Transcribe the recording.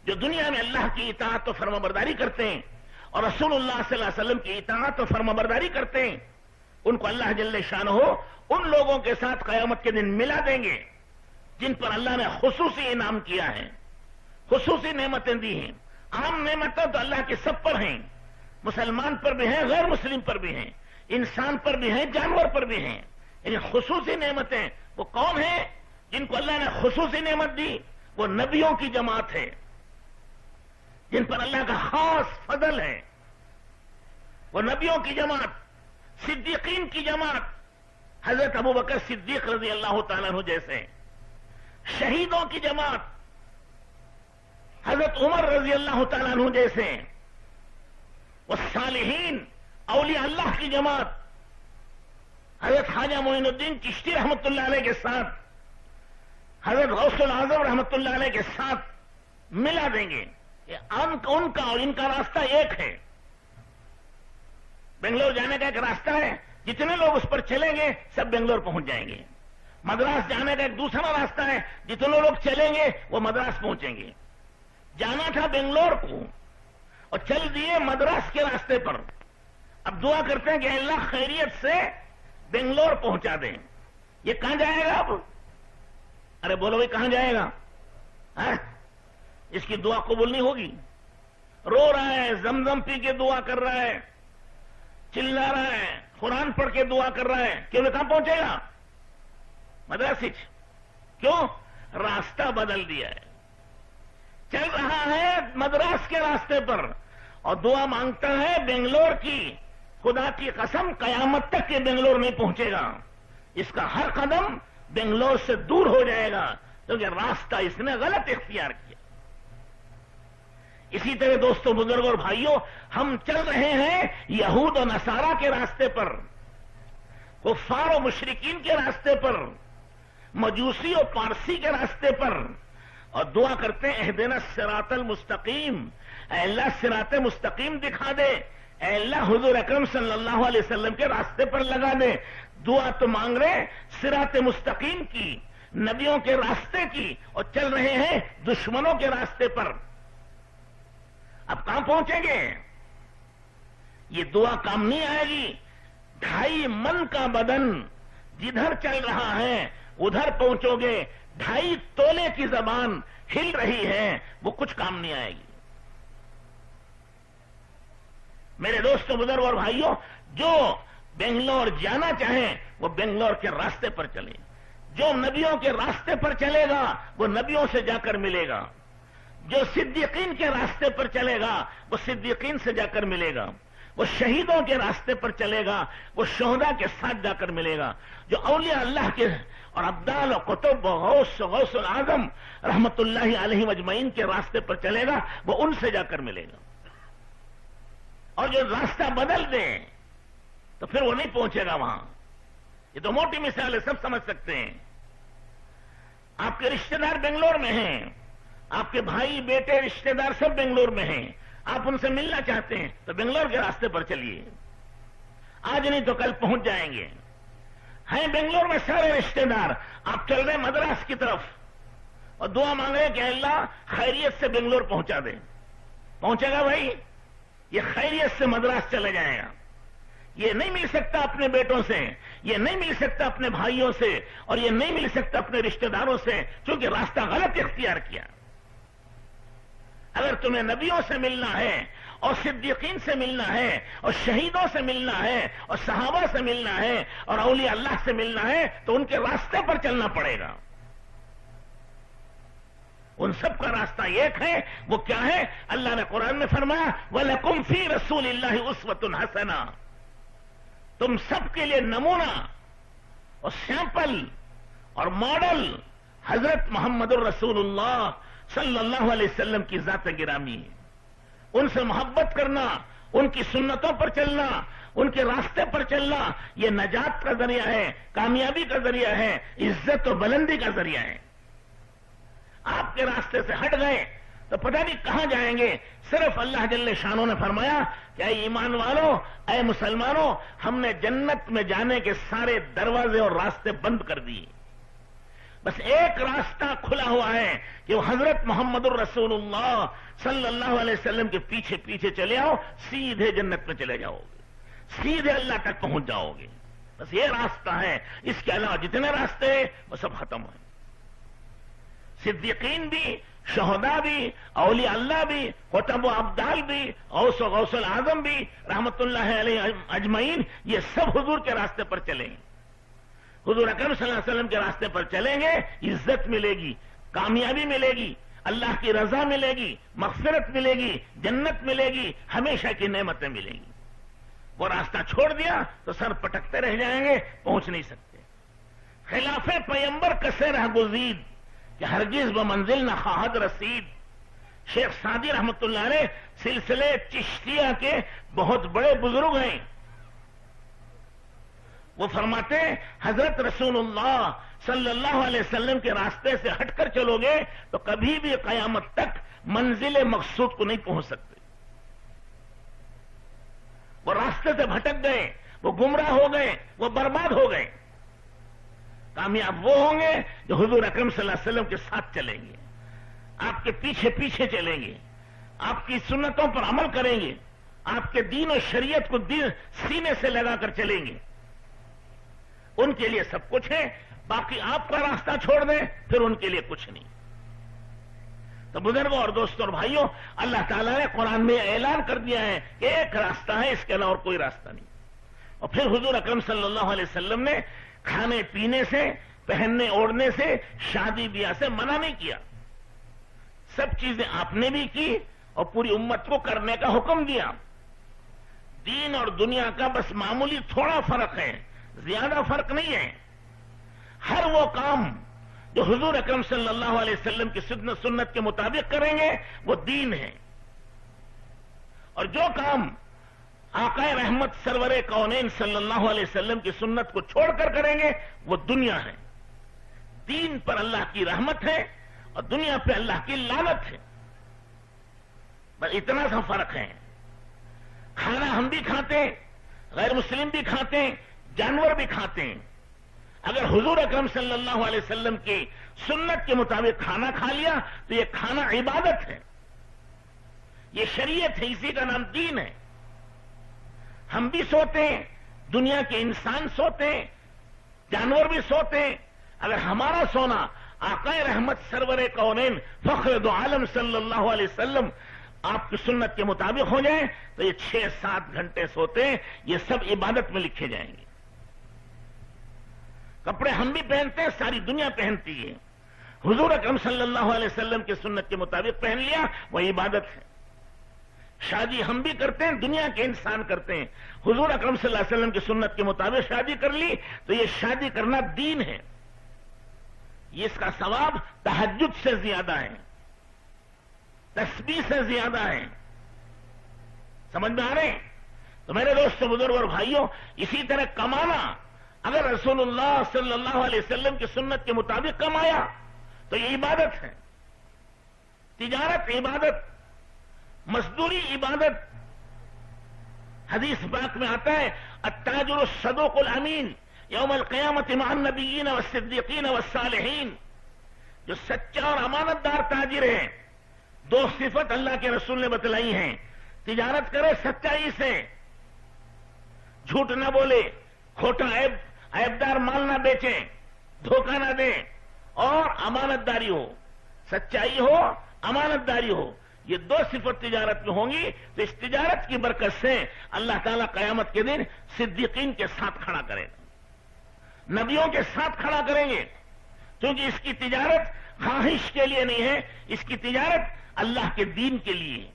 جو دنیا میں اللہ کی اطاعت و فرمانبرداری کرتے ہیں اور رسول اللہ صلی اللہ علیہ وسلم کی اطاعت و فرمانبرداری کرتے ہیں، ان کو اللہ جل شانہ ان لوگوں کے ساتھ قیامت کے دن ملا دیں گے جن پر اللہ نے خصوصی انعام کیا ہے، خصوصی نعمتیں دی ہیں۔ عام نعمتیں تو اللہ کے سب پر ہیں، مسلمان پر بھی ہیں، غیر مسلم پر بھی ہیں، انسان پر بھی ہیں، جانور پر بھی ہیں، لیکن خصوصی نعمتیں وہ کون ہیں جن کو اللہ نے خصوصی نعمت دی؟ وہ نبیوں کی جماعت ہے، جن پر اللہ کا خاص فضل ہے، وہ نبیوں کی جماعت، صدیقین کی جماعت، حضرت ابوبکر صدیق رضی اللہ تعالیٰ عنہ جیسے، شہیدوں کی جماعت، حضرت عمر رضی اللہ تعالیٰ عنہ جیسے، والصالحین اولیاء اللہ کی جماعت، حضرت خواجہ معین الدین چشتی رحمت اللہ علیہ کے ساتھ، حضرت غوث العظم رحمت اللہ علیہ کے ساتھ ملا دیں گے۔ ان کا اور ان کا راستہ ایک ہے۔ بنگلور جانے کا ایک راستہ ہے، جتنے لوگ اس پر چلیں گے سب بنگلور پہنچ جائیں گے۔ مدراس جانے کا ایک دوسرا راستہ ہے، جتنے لوگ چلیں گے وہ مدراس پہنچیں گے۔ جانا تھا بنگلور کو اور چل دیے مدراس کے راستے پر، اب دعا کرتے ہیں کہ اللہ خیریت سے بنگلور پہنچا دیں۔ یہ کہاں جائے گا اب؟ ارے بولو بھائی کہاں جائے گا؟ اس کی دعا قبول نہیں ہوگی۔ رو رہا ہے، زمزم پی کے دعا کر رہا ہے، چلا رہا ہے، قرآن پڑھ کے دعا کر رہا ہے، کیوں کہاں پہنچے گا؟ مدرسے۔ کیوں؟ راستہ بدل دیا ہے، چل رہا ہے مدراس کے راستے پر اور دعا مانگتا ہے بنگلور کی۔ خدا کی قسم قیامت تک یہ بنگلور نہیں پہنچے گا، اس کا ہر قدم بنگلور سے دور ہو جائے گا، کیونکہ راستہ اس نے غلط اختیار کیا۔ اسی طرح دوستوں، بزرگوں اور بھائیوں، ہم چل رہے ہیں یہود و نصارہ کے راستے پر، کفار و مشرکین کے راستے پر، مجوسی و پارسی کے راستے پر، اور دعا کرتے ہیں اہدنا الصراط المستقیم، اے اللہ صراط مستقیم دکھا دے، اے اللہ حضور اکرم صلی اللہ علیہ وسلم کے راستے پر لگا دے۔ دعا تو مانگ رہے صراط مستقیم کی، نبیوں کے راستے کی، اور چل رہے ہیں دشمنوں کے راستے پر۔ اب کہاں پہنچیں گے؟ یہ دعا کام نہیں آئے گی۔ 2.5 من کا بدن جدھر چل رہا ہے ادھر پہنچو گے، 2.5 تولے کی زبان ہل رہی ہے، وہ کچھ کام نہیں آئے گی۔ میرے دوستوں، بزرگوں اور بھائیوں، جو بنگلور جانا چاہیں وہ بنگلور کے راستے پر چلیں۔ جو نبیوں کے راستے پر چلے گا وہ نبیوں سے جا کر ملے گا، جو صدیقین کے راستے پر چلے گا وہ صدیقین سے جا کر ملے گا، وہ شہیدوں کے راستے پر چلے گا وہ شہداء کے ساتھ جا کر ملے گا، جو اولیاء اللہ کے اور ابدال و قطب و غوث العظم رحمت اللہ علیہ مجمعین کے راستے پر چلے گا وہ ان سے جا کر ملے گا۔ اور جو راستہ بدل دے تو پھر وہ نہیں پہنچے گا وہاں۔ یہ تو موٹی مثال ہے، سب سمجھ سکتے ہیں۔ آپ کے رشتہ دار بنگلور میں ہیں، آپ کے بھائی بیٹے رشتہ دار سب بنگلور میں ہیں، آپ ان سے ملنا چاہتے ہیں تو بنگلور کے راستے پر چلیے، آج نہیں تو کل پہنچ جائیں گے۔ ہیں بنگلور میں سارے رشتہ دار، آپ چل رہے مدراس کی طرف اور دعا مانگ رہے کہ اللہ خیریت سے بنگلور پہنچا دے۔ پہنچے گا بھائی؟ یہ خیریت سے مدراس چلے جائے گا۔ یہ نہیں مل سکتا اپنے بیٹوں سے، یہ نہیں مل سکتا اپنے بھائیوں سے، اور یہ نہیں مل سکتا اپنے رشتہ داروں سے، کیونکہ راستہ غلط اختیار کیا۔ اگر تمہیں نبیوں سے ملنا ہے اور صدیقین سے ملنا ہے اور شہیدوں سے ملنا ہے اور صحابہ سے ملنا ہے اور اولیاء اللہ سے ملنا ہے تو ان کے راستے پر چلنا پڑے گا۔ ان سب کا راستہ ایک ہے، وہ کیا ہے؟ اللہ نے قرآن میں فرمایا وَلَكُمْ فِي رَسُولِ اللَّهِ أُسْوَةٌ حَسَنَةٌ، تم سب کے لیے نمونہ اور سیمپل اور ماڈل حضرت محمد الرسول اللہ صلی اللہ علیہ وسلم کی ذات گرامی ہے۔ ان سے محبت کرنا، ان کی سنتوں پر چلنا، ان کے راستے پر چلنا، یہ نجات کا ذریعہ ہے، کامیابی کا ذریعہ ہے، عزت و بلندی کا ذریعہ ہے۔ آپ کے راستے سے ہٹ گئے تو پتہ نہیں کہاں جائیں گے۔ صرف اللہ جل شانہ نے فرمایا کہ اے ایمان والو، اے مسلمانوں، ہم نے جنت میں جانے کے سارے دروازے اور راستے بند کر دیے، بس ایک راستہ کھلا ہوا ہے کہ وہ حضرت محمد الرسول اللہ صلی اللہ علیہ وسلم کے پیچھے پیچھے چلے آؤ، سیدھے جنت میں چلے جاؤ گے، سیدھے اللہ تک پہنچ جاؤ گے. بس یہ راستہ ہے، اس کے علاوہ جتنے راستے ہیں وہ سب ختم ہیں. صدیقین بھی، شہداء بھی، اولیاء اللہ بھی، قطب و ابدال بھی، غوث و غوث العظم بھی رحمت اللہ علیہ اجمعین، یہ سب حضور کے راستے پر چلیں گے. حضور اکرم صلی اللہ علیہ وسلم کے راستے پر چلیں گے، عزت ملے گی، کامیابی ملے گی، اللہ کی رضا ملے گی، مغفرت ملے گی، جنت ملے گی، ہمیشہ کی نعمتیں ملیں گی. وہ راستہ چھوڑ دیا تو سر پٹکتے رہ جائیں گے، پہنچ نہیں سکتے. خلاف پیمبر کسے رہ گزید کہ ہرگز بمنزل نہ خواہد رسید. شیخ سعدی رحمت اللہ علیہ سلسلے چشتیہ کے بہت بڑے بزرگ ہیں. وہ فرماتے ہیں حضرت رسول اللہ صلی اللہ علیہ وسلم کے راستے سے ہٹ کر چلو گے تو کبھی بھی قیامت تک منزل مقصود کو نہیں پہنچ سکتے. وہ راستے سے بھٹک گئے، وہ گمراہ ہو گئے، وہ برباد ہو گئے. کامیاب وہ ہوں گے جو حضور اکرم صلی اللہ علیہ وسلم کے ساتھ چلیں گے، آپ کے پیچھے پیچھے چلیں گے، آپ کی سنتوں پر عمل کریں گے، آپ کے دین و شریعت کو سینے سے لگا کر چلیں گے. ان کے لیے سب کچھ ہے. باقی آپ کا راستہ چھوڑ دیں پھر ان کے لیے کچھ نہیں. تو بزرگوں اور دوستوں اور بھائیوں، اللہ تعالیٰ نے قرآن میں اعلان کر دیا ہے کہ ایک راستہ ہے، اس کے علاوہ اور کوئی راستہ نہیں. اور پھر حضور اکرم صلی اللہ علیہ وسلم نے کھانے پینے سے، پہننے اوڑھنے سے، شادی بیاہ سے منع نہیں کیا. سب چیزیں آپ نے بھی کی اور پوری امت کو کرنے کا حکم دیا. دین اور دنیا کا بس معمولی تھوڑا فرق ہے، زیادہ فرق نہیں ہے. ہر وہ کام جو حضور اکرم صلی اللہ علیہ وسلم کی سنت کے مطابق کریں گے وہ دین ہے، اور جو کام آقا رحمت سرور کونین صلی اللہ علیہ وسلم کی سنت کو چھوڑ کر کریں گے وہ دنیا ہے. دین پر اللہ کی رحمت ہے اور دنیا پہ اللہ کی لعنت ہے. بس اتنا سا فرق ہے. کھانا ہم بھی کھاتے ہیں، غیر مسلم بھی کھاتے ہیں، جانور بھی کھاتے ہیں. اگر حضور اکرم صلی اللہ علیہ وسلم کی سنت کے مطابق کھانا کھا لیا تو یہ کھانا عبادت ہے، یہ شریعت ہے، اسی کا نام دین ہے. ہم بھی سوتے ہیں، دنیا کے انسان سوتے ہیں، جانور بھی سوتے ہیں. اگر ہمارا سونا آقا رحمت سرور کونین فخر دو عالم صلی اللہ علیہ وسلم آپ کی سنت کے مطابق ہو جائے تو یہ 6-7 گھنٹے سوتے ہیں، یہ سب عبادت میں لکھے جائیں گے. کپڑے ہم بھی پہنتے ہیں، ساری دنیا پہنتی ہے. حضور اکرم صلی اللہ علیہ وسلم کی سنت کے مطابق پہن لیا وہ عبادت ہے. شادی ہم بھی کرتے ہیں، دنیا کے انسان کرتے ہیں. حضور اکرم صلی اللہ علیہ وسلم کی سنت کے مطابق شادی کر لی تو یہ شادی کرنا دین ہے. یہ اس کا ثواب تہجد سے زیادہ ہے، تسبیح سے زیادہ ہے. سمجھ میں آ رہے ہیں؟ تو میرے دوستوں، بزرگ اور بھائیوں، اسی طرح کمانا، اگر رسول اللہ صلی اللہ علیہ وسلم کی سنت کے مطابق کمایا تو یہ عبادت ہے. تجارت عبادت، مزدوری عبادت. حدیث پاک میں آتا ہے التاجر الصدوق الامین یوم القیامت مع النبیین والصدیقین والصالحین. جو سچا اور امانت دار تاجر ہے، 2 صفت اللہ کے رسول نے بتلائی ہیں. تجارت کرے سچائی سے، جھوٹ نہ بولے، کھوٹا عیبدار مال نہ بیچے، دھوکہ نہ دے، اور امانت داری ہو. سچائی ہو، امانت داری ہو. یہ 2 صفت تجارت میں ہوں گی تو اس تجارت کی برکت سے اللہ تعالیٰ قیامت کے دن صدیقین کے ساتھ کھڑا کرے گا، نبیوں کے ساتھ کھڑا کریں گے. کیونکہ اس کی تجارت خواہش کے لیے نہیں ہے، اس کی تجارت اللہ کے دین کے لیے ہے.